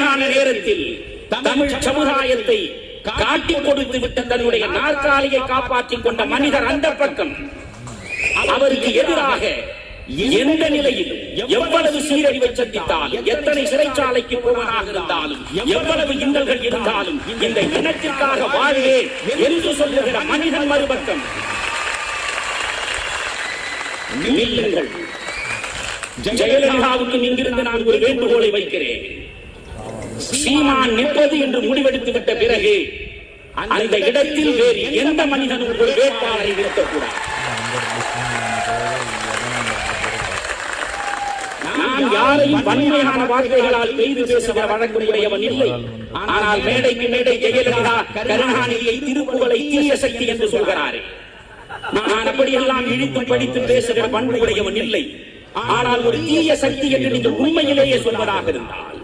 சரியான நேரத்தில் தமிழ் சமுதாயத்தை காட்டிக் கொடுத்து விட்டு தன்னுடைய நாற்காலியை காப்பாற்றிக் கொண்ட மனிதர் அந்த பக்கம். அவருக்கு எதிராக எந்த நிலையிலும் எவ்வளவு சீரழிவை சந்தித்தாலும், எத்தனை சிறைச்சாலைக்கு போவதாக இருந்தாலும், எவ்வளவு இன்னல்கள் இருந்தாலும் இந்த இனத்திற்காக வாழ்வேன் என்று சொல்லுகிற மனிதன் மறுபக்கம். நில்லுங்கள். ஜெயலலிதாவுக்கு இங்கிருந்து நான் ஒரு வேண்டுகோளை வைக்கிறேன். சீமான் நிற்பது என்று முடிவெடுத்து விட்ட பிறகு அந்த இடத்தில் வேறு எந்த மனிதனும் ஒரு வேட்பாளரை நிறுத்தக்கூடாது. நான் யாரையும் வன்மையான வார்த்தைகளால் பெய்து பேசுகிற வழக்குடையவன் இல்லை. ஆனால் மேடைக்கு மேடை ஜெயலலிதா கருணாநிதியை, திருப்புகழை தீய சக்தி என்று சொல்கிறாரே, நான் அப்படியெல்லாம் இழித்து படித்து பேசுகிற பண்புடையவன் இல்லை. ஆனால் ஒரு தீய சக்தி என்று நீங்கள் உண்மையிலேயே சொல்வதாக இருந்தால்